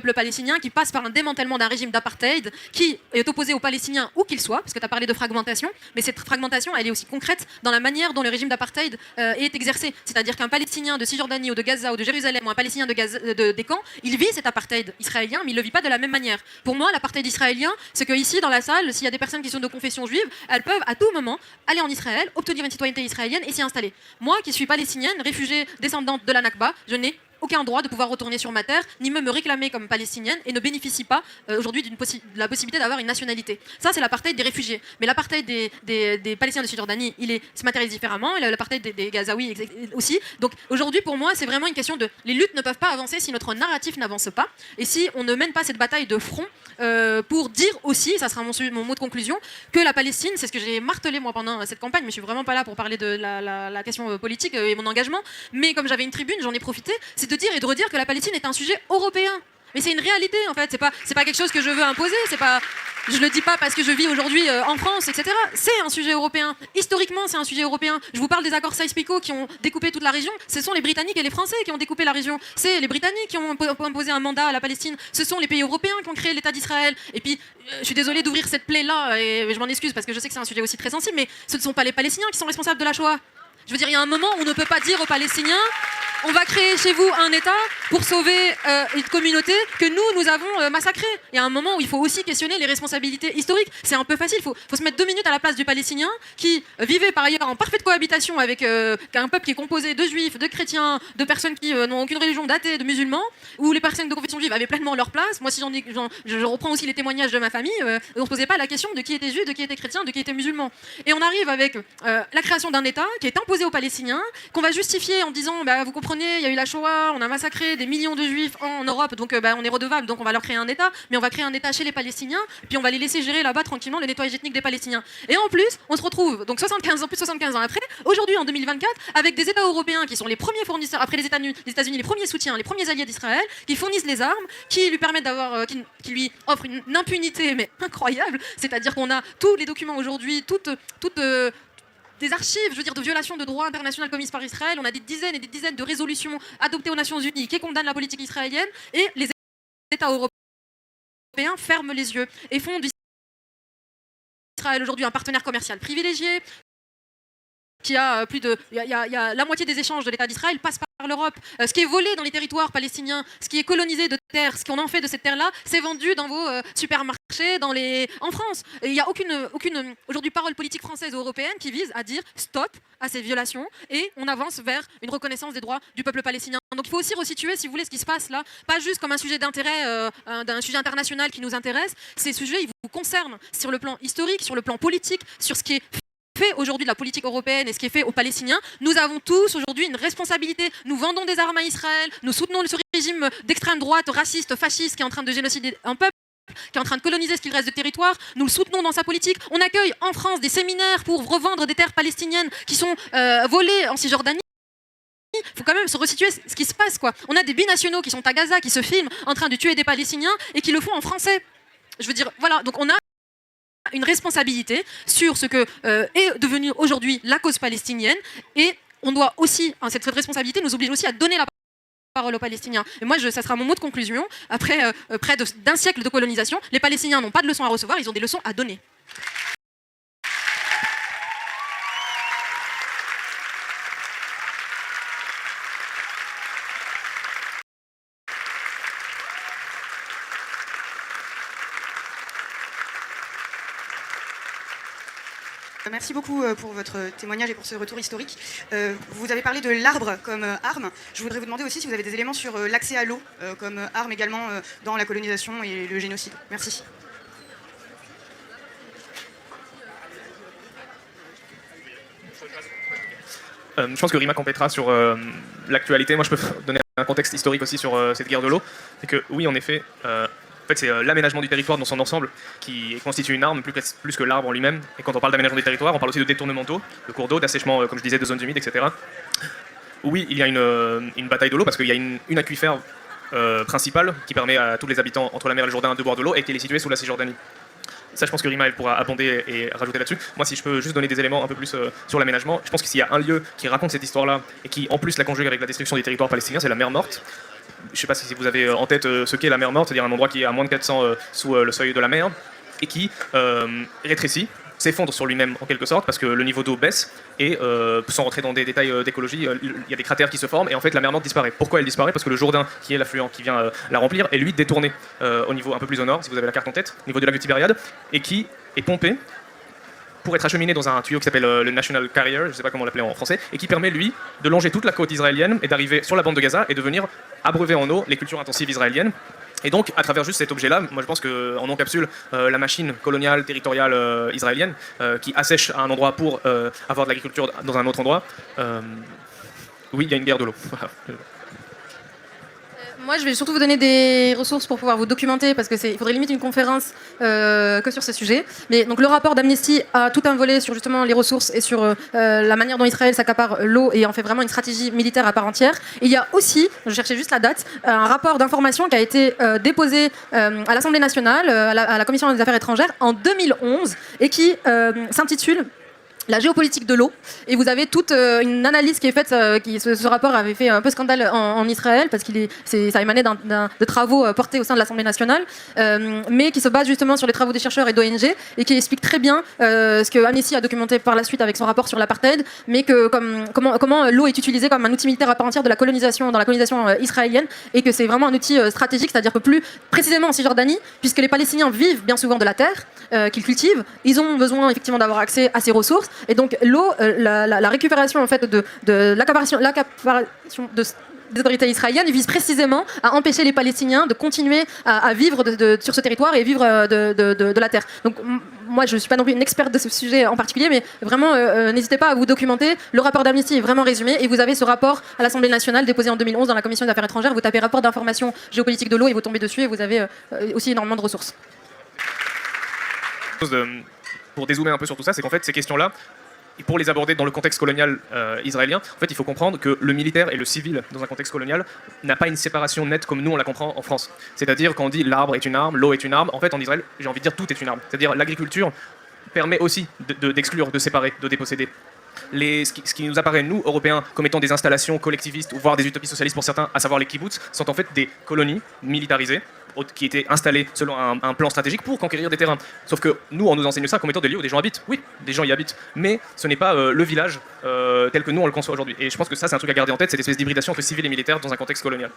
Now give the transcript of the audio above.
peuple palestinien qui passe par un démantèlement d'un régime d'apartheid qui est opposé aux Palestiniens où qu'ils soient, parce que tu as parlé de fragmentation, mais cette fragmentation, elle est aussi concrète dans la manière dont le régime d'apartheid est exercé. C'est-à-dire qu'un Palestinien de Cisjordanie ou de Gaza ou de Jérusalem ou un Palestinien des camps, il vit cet apartheid israélien, mais il ne le vit pas de la même manière. Pour moi, l'apartheid israélien, c'est qu'ici, dans la salle, s'il y a des personnes qui sont de confession juive, elles peuvent à tout moment aller en Israël, obtenir une citoyenneté israélienne et s'y installer. Moi, qui suis palestinienne, réfugiée descendante de la Nakba, je n'ai aucun droit de pouvoir retourner sur ma terre, ni même me réclamer comme palestinienne et ne bénéficie pas aujourd'hui de la possibilité d'avoir une nationalité. Ça, c'est l'apartheid des réfugiés. Mais l'apartheid des Palestiniens de Cisjordanie, se matérialise différemment, et l'apartheid des Gazaouis aussi. Donc aujourd'hui, pour moi, c'est vraiment une question de... Les luttes ne peuvent pas avancer si notre narratif n'avance pas, et si on ne mène pas cette bataille de front pour dire aussi, ça sera mon mot de conclusion, que la Palestine, c'est ce que j'ai martelé moi pendant cette campagne, mais je suis vraiment pas là pour parler de la question politique et mon engagement, mais comme j'avais une tribune, j'en ai profité, c'est de dire et de redire que la Palestine est un sujet européen. Mais c'est une réalité en fait, c'est pas quelque chose que je veux imposer, je le dis pas parce que je vis aujourd'hui en France, etc. C'est un sujet européen. Historiquement, c'est un sujet européen. Je vous parle des accords Sykes-Picot qui ont découpé toute la région. Ce sont les Britanniques et les Français qui ont découpé la région. C'est les Britanniques qui ont imposé un mandat à la Palestine. Ce sont les pays européens qui ont créé l'État d'Israël. Et puis, je suis désolée d'ouvrir cette plaie-là, et je m'en excuse parce que je sais que c'est un sujet aussi très sensible, mais ce ne sont pas les Palestiniens qui sont responsables de la Shoah. Je veux dire, il y a un moment où on ne peut pas dire aux Palestiniens on va créer chez vous un État pour sauver une communauté que nous avons massacrée. Il y a un moment où il faut aussi questionner les responsabilités historiques. C'est un peu facile, il faut se mettre 2 minutes à la place du Palestinien qui vivait par ailleurs en parfaite cohabitation avec un peuple qui est composé de juifs, de chrétiens, de personnes qui n'ont aucune religion, d'athées, de musulmans, où les personnes de confession juive avaient pleinement leur place. Moi, si je reprends aussi les témoignages de ma famille, on ne se posait pas la question de qui était juif, de qui était chrétien, de qui était musulman. Et on arrive avec la création d'un État qui est imposé aux Palestiniens, qu'on va justifier en disant vous comprenez, il y a eu la Shoah, on a massacré des millions de juifs en Europe, donc on est redevable, donc on va leur créer un État, mais on va créer un État chez les Palestiniens, puis on va les laisser gérer là-bas tranquillement le nettoyage ethnique des Palestiniens. Et en plus, on se retrouve donc 75 ans, plus de 75 ans après, aujourd'hui en 2024, avec des États européens qui sont les premiers fournisseurs, après les États-Unis, les premiers soutiens, les premiers alliés d'Israël, qui fournissent les armes, qui lui permettent d'avoir, qui lui offrent une impunité mais incroyable, c'est-à-dire qu'on a tous les documents aujourd'hui, toutes des archives, je veux dire, de violations de droit international commises par Israël. On a des dizaines et des dizaines de résolutions adoptées aux Nations Unies qui condamnent la politique israélienne, et les États européens ferment les yeux et font d'Israël aujourd'hui un partenaire commercial privilégié, qui a la moitié des échanges de l'État d'Israël passe par l'Europe. Ce qui est volé dans les territoires palestiniens, ce qui est colonisé de terre, ce qu'on en fait de cette terre-là, c'est vendu dans vos supermarchés en France. Et il n'y a aucune aujourd'hui parole politique française ou européenne qui vise à dire stop à ces violations et on avance vers une reconnaissance des droits du peuple palestinien. Donc il faut aussi resituer, si vous voulez, ce qui se passe là, pas juste comme un sujet d'intérêt, d'un sujet international qui nous intéresse. Ces sujets, ils vous concernent sur le plan historique, sur le plan politique, sur ce qui est fait aujourd'hui de la politique européenne et ce qui est fait aux Palestiniens. Nous avons tous aujourd'hui une responsabilité. Nous vendons des armes à Israël, nous soutenons ce régime d'extrême droite, raciste, fasciste, qui est en train de génocider un peuple, qui est en train de coloniser ce qu'il reste de territoire. Nous le soutenons dans sa politique. On accueille en France des séminaires pour revendre des terres palestiniennes qui sont volées en Cisjordanie. Il faut quand même se resituer ce qui se passe, quoi. On a des binationaux qui sont à Gaza, qui se filment en train de tuer des Palestiniens et qui le font en français. Je veux dire, voilà, donc on a une responsabilité sur ce que est devenu aujourd'hui la cause palestinienne, et on doit aussi, cette responsabilité nous oblige aussi à donner la parole aux Palestiniens. Et moi, ça sera mon mot de conclusion. Après près d'un siècle de colonisation, les Palestiniens n'ont pas de leçons à recevoir, ils ont des leçons à donner. Merci beaucoup pour votre témoignage et pour ce retour historique. Vous avez parlé de l'arbre comme arme. Je voudrais vous demander aussi si vous avez des éléments sur l'accès à l'eau comme arme également dans la colonisation et le génocide. Merci. Je pense que Rima complétera sur l'actualité. Moi, je peux donner un contexte historique aussi sur cette guerre de l'eau. C'est que oui, en effet, c'est l'aménagement du territoire dans son ensemble qui constitue une arme plus que l'arbre en lui-même. Et quand on parle d'aménagement du territoire, on parle aussi de détournement d'eau, de cours d'eau, d'assèchement, comme je disais, de zones humides, etc. Oui, il y a une bataille de l'eau parce qu'il y a une aquifère principale qui permet à tous les habitants entre la mer et le Jourdain de boire de l'eau et qui est située sous la Cisjordanie. Ça, je pense que Rima elle pourra abonder et rajouter là-dessus. Moi, si je peux juste donner des éléments un peu plus sur l'aménagement, je pense que s'il y a un lieu qui raconte cette histoire-là et qui, en plus, la conjugue avec la destruction des territoires palestiniens, c'est la mer Morte. je ne sais pas si vous avez en tête ce qu'est la mer Morte, c'est-à-dire un endroit qui est à moins de 400 sous le seuil de la mer, et qui rétrécit, s'effondre sur lui-même en quelque sorte, parce que le niveau d'eau baisse, et sans rentrer dans des détails d'écologie, il y a des cratères qui se forment, et en fait la mer Morte disparaît. Pourquoi elle disparaît? Parce que le Jourdain, qui est l'affluent qui vient la remplir, est lui détourné au niveau un peu plus au nord, si vous avez la carte en tête, au niveau du lac de Tibériade, et qui est pompé pour être acheminé dans un tuyau qui s'appelle le National Carrier, je ne sais pas comment l'appeler en français, et qui permet, lui, de longer toute la côte israélienne et d'arriver sur la bande de Gaza et de venir abreuver en eau les cultures intensives israéliennes. Et donc, à travers juste cet objet-là, moi je pense qu'on encapsule la machine coloniale, territoriale israélienne, qui assèche à un endroit pour avoir de l'agriculture dans un autre endroit. Oui, il y a une guerre de l'eau. Moi, je vais surtout vous donner des ressources pour pouvoir vous documenter, parce qu'il faudrait limite une conférence que sur ce sujet. Mais donc, le rapport d'Amnesty a tout un volet sur justement les ressources et sur la manière dont Israël s'accapare l'eau et en fait vraiment une stratégie militaire à part entière. Et il y a aussi, je cherchais juste la date, un rapport d'information qui a été déposé à l'Assemblée nationale, à la Commission des affaires étrangères en 2011 et qui s'intitule la géopolitique de l'eau, et vous avez toute une analyse qui est faite, ce rapport avait fait un peu scandale en Israël, parce ça émanait de travaux portés au sein de l'Assemblée nationale, mais qui se base justement sur les travaux des chercheurs et d'ONG, et qui explique très bien ce que Amnesty a documenté par la suite avec son rapport sur l'apartheid, mais que comment l'eau est utilisée comme un outil militaire à part entière de la colonisation, dans la colonisation israélienne, et que c'est vraiment un outil stratégique, c'est-à-dire que plus précisément en Cisjordanie, puisque les Palestiniens vivent bien souvent de la terre qu'ils cultivent, ils ont besoin effectivement d'avoir accès à ces ressources. Et donc l'eau, la récupération en fait de l'accaparation des autorités israéliennes vise précisément à empêcher les Palestiniens de continuer à vivre sur ce territoire et vivre de la terre. Donc moi je ne suis pas non plus une experte de ce sujet en particulier, mais vraiment n'hésitez pas à vous documenter. Le rapport d'Amnesty est vraiment résumé, et vous avez ce rapport à l'Assemblée nationale déposé en 2011 dans la Commission des affaires étrangères. Vous tapez rapport d'information géopolitique de l'eau et vous tombez dessus, et vous avez aussi énormément de ressources. Pour dézoomer un peu sur tout ça, c'est qu'en fait ces questions-là, pour les aborder dans le contexte colonial israélien, en fait il faut comprendre que le militaire et le civil dans un contexte colonial n'a pas une séparation nette comme nous on la comprend en France. C'est-à-dire quand on dit l'arbre est une arme, l'eau est une arme, en fait en Israël j'ai envie de dire tout est une arme. C'est-à-dire l'agriculture permet aussi d'exclure, de séparer, de déposséder. Ce qui nous apparaît, nous, Européens, comme étant des installations collectivistes, ou voire des utopies socialistes pour certains, à savoir les kibbutz, sont en fait des colonies militarisées qui étaient installées selon un plan stratégique pour conquérir des terrains. Sauf que nous, on nous enseigne ça comme étant des lieux où des gens habitent. Oui, des gens y habitent, mais ce n'est pas le village tel que nous, on le conçoit aujourd'hui. Et je pense que ça, c'est un truc à garder en tête, cette espèce d'hybridation entre civil et militaire dans un contexte colonial.